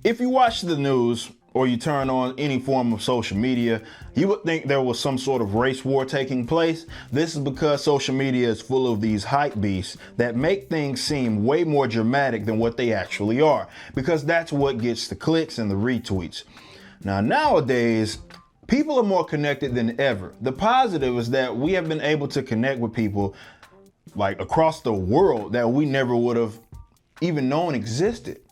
If you watch the news or you turn on any form of social media, you would think there was some sort of race war taking place. This is because social media is full of these hype beasts that make things seem way more dramatic than what they actually are, because that's what gets the clicks and the retweets. Now, nowadays, people are more connected than ever. The positive is that we have been able to connect with people like across the world that we never would have even known existed.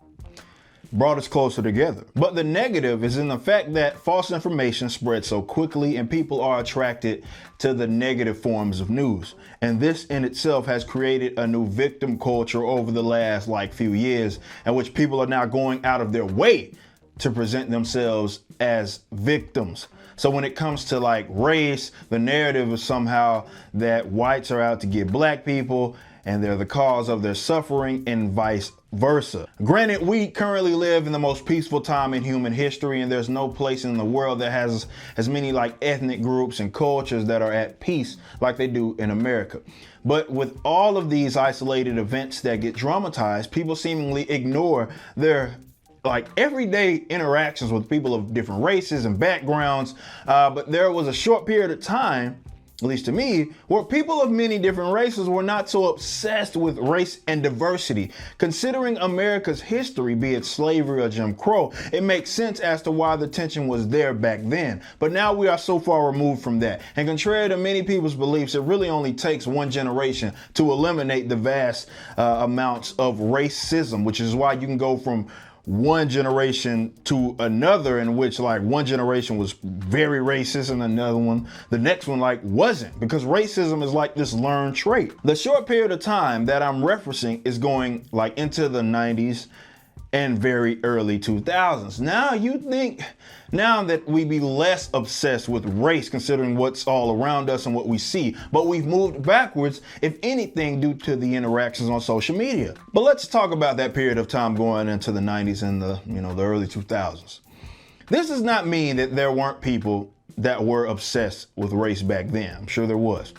Brought us closer together. But the negative is in the fact that false information spreads so quickly and people are attracted to the negative forms of news. And this in itself has created a new victim culture over the last few years, in which people are now going out of their way to present themselves as victims. So when it comes to race, the narrative is somehow that whites are out to get black people and they're the cause of their suffering, and vice versa. Granted, we currently live in the most peaceful time in human history, and there's no place in the world that has as many ethnic groups and cultures that are at peace like they do in America. But with all of these isolated events that get dramatized, people seemingly ignore their everyday interactions with people of different races and backgrounds. But there was a short period of time, at least to me, where people of many different races were not so obsessed with race and diversity. Considering America's history, be it slavery or Jim Crow, it makes sense as to why the tension was there back then. But now we are so far removed from that. And contrary to many people's beliefs, it really only takes one generation to eliminate the vast amounts of racism, which is why you can go from one generation to another in which one generation was very racist and the next one wasn't, because racism is this learned trait. The short period of time that I'm referencing is going into the 90s and very early 2000s. Now you think that we be less obsessed with race considering what's all around us and what we see, but we've moved backwards, if anything, due to the interactions on social media. But let's talk about that period of time going into the 90s and the early 2000s. This does not mean that there weren't people that were obsessed with race back then. I'm sure there was.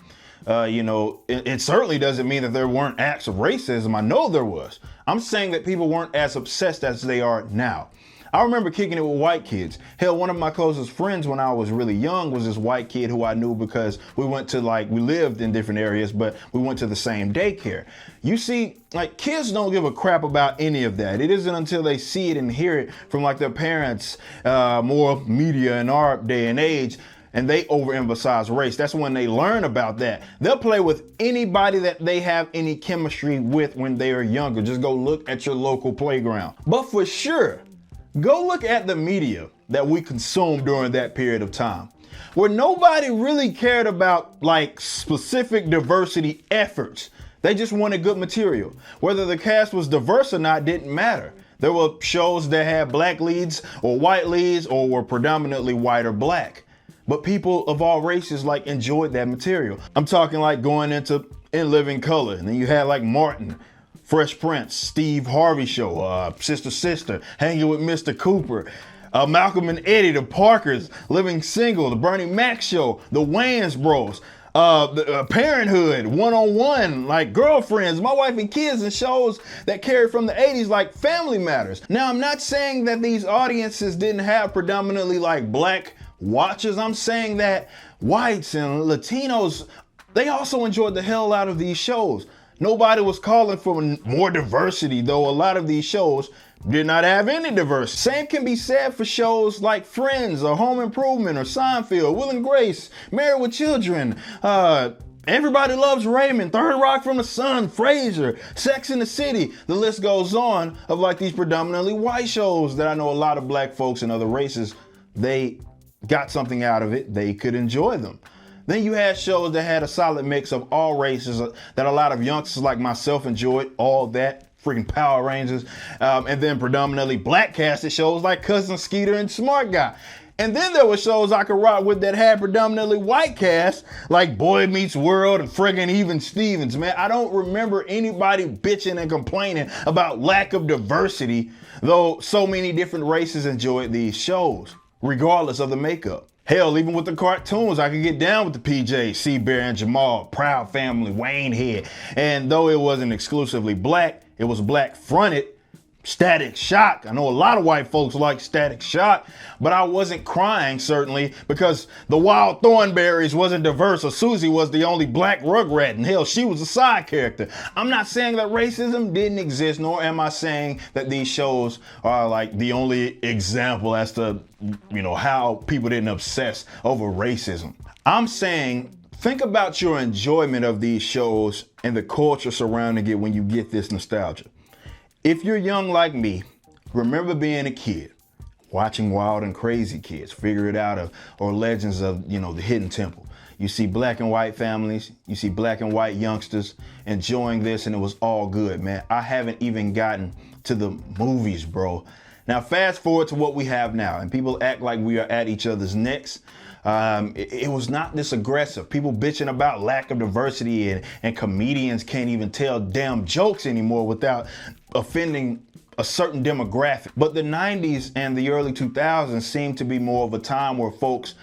It certainly doesn't mean that there weren't acts of racism. I know there was. I'm saying that people weren't as obsessed as they are now. I remember kicking it with white kids. Hell, one of my closest friends when I was really young was this white kid who I knew because we went to we lived in different areas, but we went to the same daycare. You see, kids don't give a crap about any of that. It isn't until they see it and hear it from their parents, more media in our day and age, and they overemphasize race. That's when they learn about that. They'll play with anybody that they have any chemistry with when they are younger. Just go look at your local playground. But for sure, go look at the media that we consumed during that period of time, where nobody really cared about specific diversity efforts. They just wanted good material. Whether the cast was diverse or not didn't matter. There were shows that had black leads or white leads or were predominantly white or black. But people of all races enjoyed that material. I'm talking going into In Living Color, and then you had Martin, Fresh Prince, Steve Harvey Show, Sister, Hanging with Mr. Cooper, Malcolm and Eddie, The Parkers, Living Single, The Bernie Mac Show, The Wayans Bros, Parenthood, One-on-One, Girlfriends, My Wife and Kids, and shows that carried from the 80s like Family Matters. Now, I'm not saying that these audiences didn't have predominantly black watchers. I'm saying that whites and Latinos, they also enjoyed the hell out of these shows. Nobody was calling for more diversity, though a lot of these shows did not have any diversity. Same can be said for shows like Friends or Home Improvement or Seinfeld, Will and Grace, Married with Children, Everybody Loves Raymond, Third Rock from the Sun, Frasier, Sex and the City. The list goes on of these predominantly white shows that I know a lot of black folks and other races, they got something out of it. They could enjoy them. Then you had shows that had a solid mix of all races that a lot of youngsters like myself enjoyed, all that, freaking Power Rangers, and then predominantly black casted shows like Cousin Skeeter and Smart Guy. And then there were shows I could rock with that had predominantly white cast, like Boy Meets World and friggin' Even Stevens, man. I don't remember anybody bitching and complaining about lack of diversity, though so many different races enjoyed these shows, regardless of the makeup. Hell, even with the cartoons, I could get down with the PJs, C-Bear and Jamal, Proud Family, Wayne Head. And though it wasn't exclusively black, it was black fronted. Static Shock. I know a lot of white folks like Static Shock, but I wasn't crying, certainly, because the Wild Thornberrys wasn't diverse, or Susie was the only black Rugrat, and hell, she was a side character. I'm not saying that racism didn't exist, nor am I saying that these shows are like the only example as to, how people didn't obsess over racism. I'm saying, think about your enjoyment of these shows and the culture surrounding it when you get this nostalgia. If you're young like me, remember being a kid, watching Wild and Crazy Kids, Figure It Out, or Legends of, the Hidden Temple. You see black and white families, you see black and white youngsters enjoying this, and it was all good, man. I haven't even gotten to the movies, bro. Now, fast forward to what we have now, and people act like we are at each other's necks. It was not this aggressive. People bitching about lack of diversity, and comedians can't even tell damn jokes anymore without offending a certain demographic. But the 90s and the early 2000s seemed to be more of a time where folks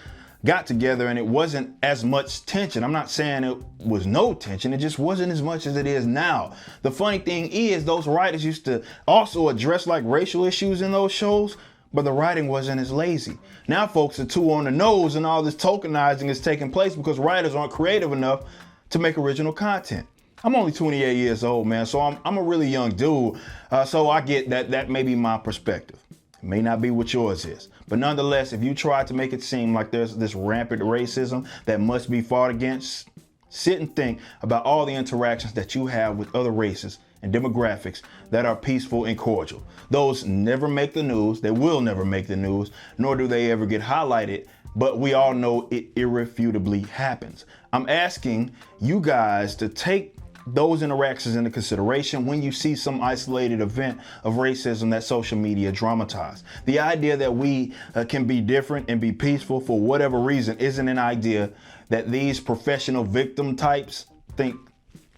got together and it wasn't as much tension. I'm not saying it was no tension, it just wasn't as much as it is now. The funny thing is, those writers used to also address like racial issues in those shows, but the writing wasn't as lazy. Now folks are too on the nose, and all this tokenizing is taking place because writers aren't creative enough to make original content. I'm only 28 years old, man, so I'm a really young dude, so I get that may be my perspective. It may not be what yours is. But nonetheless, if you try to make it seem like there's this rampant racism that must be fought against, sit and think about all the interactions that you have with other races and demographics that are peaceful and cordial. Those never make the news, they will never make the news, nor do they ever get highlighted, but we all know it irrefutably happens. I'm asking you guys to take those interactions into consideration when you see some isolated event of racism that social media dramatized. The idea that we can be different and be peaceful for whatever reason isn't an idea that these professional victim types think,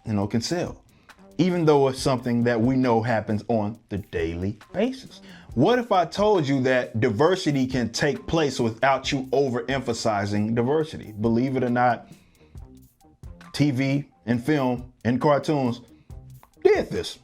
can sell, even though it's something that we know happens on the daily basis. What if I told you that diversity can take place without you overemphasizing diversity? Believe it or not, TV and film and cartoons did this.